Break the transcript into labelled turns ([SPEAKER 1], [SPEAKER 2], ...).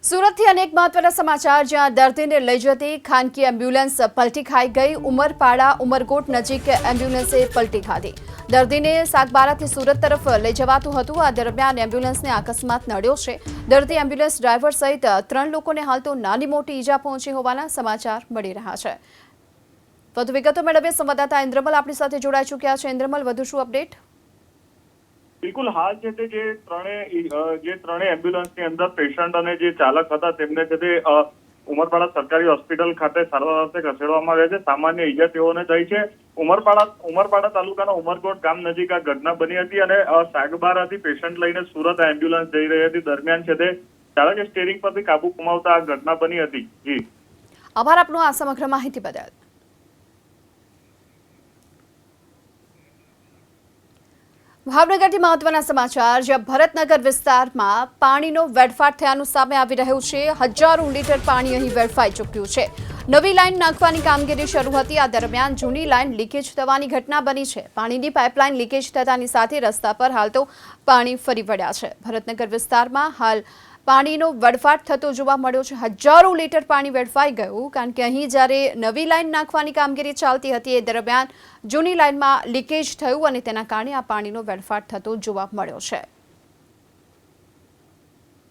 [SPEAKER 1] સુરતથી અનેક મહત્વના સમાચાર જ્યાં દર્દીને લઈ જતી ખાનગી એમ્બ્યુલન્સ પલટી ખાઈ ગઈ। ઉમરપાડા ઉમરકોટ નજીક એમ્બ્યુલન્સે પલટી ખાધી। દર્દીને સાગબારાથી સુરત તરફ લઈ જવાતું હતું। આ દરમિયાન એમ્બ્યુલન્સને અકસ્માત નડ્યો છે। દર્દી એમ્બ્યુલન્સ ડ્રાઈવર સહિત 3 લોકોને હાલ તો નાની મોટી ઈજા પહોંચી હોવાના સમાચાર મળી રહ્યા છે। વધુ વિગતો મેળવીએ સંવાદદાતા ઇન્દ્રમલ આપણી સાથે જોડાઈ ચૂક્યા છે। ઇન્દ્રમલ, વધુ શું અપડેટ?
[SPEAKER 2] બિલકુલ હાલ છે તે જે ત્રણેય એમ્બ્યુલન્સની અંદર પેશન્ટ અને જે ચાલક હતા તેમને છે તે ઉમરપાડા સરકારી હોસ્પિટલ ખાતે સારવાર અર્થે ખસેડવામાં આવ્યા છે। સામાન્ય ઈજા તેઓને થઈ છે। ઉમરપાડા તાલુકાના ઉમરકોટ ગામ નજીક આ ઘટના બની હતી અને સાગબારાથી પેશન્ટ લઈને સુરત એમ્બ્યુલન્સ જઈ રહી હતી। દરમિયાન છે તે ચાલકે સ્ટીયરિંગ પરથી કાબુ ગુમાવતા આ ઘટના બની હતી। જી,
[SPEAKER 1] આભાર આપનો આ સમગ્ર માહિતી બદલ। ભાવનગરથી મહત્વના સમાચાર જ્યાં ભરતનગર વિસ્તારમાં પાણીનો વેડફાટ થયાનું સામે આવી રહ્યું છે। હજારો લીટર પાણી અહીં વેડફાઈ ચૂક્યું છે। નવી લાઈન નાખવાની કામગીરી શરૂ હતી। આ દરમિયાન જૂની લાઈન લીકેજ થવાની ઘટના બની છે। પાણીની પાઇપલાઇન લીકેજ થતાની સાથે રસ્તા પર હાલ તો પાણી ફરી વળ્યા છે। ભરતનગર વિસ્તારમાં હાલ પાણીનો વેડફાટ થતો જોવા મળ્યો છે। હજારો લીટર પાણી વેડફાઈ ગયું કારણ કે અહીં જ્યારે નવી લાઈન નાખવાની કામગીરી ચાલતી હતી એ દરમિયાન જૂની લાઈનમાં લીકેજ થયું અને તેના કારણે આ પાણીનો વેડફાટ થતો જોવા મળ્યો છે।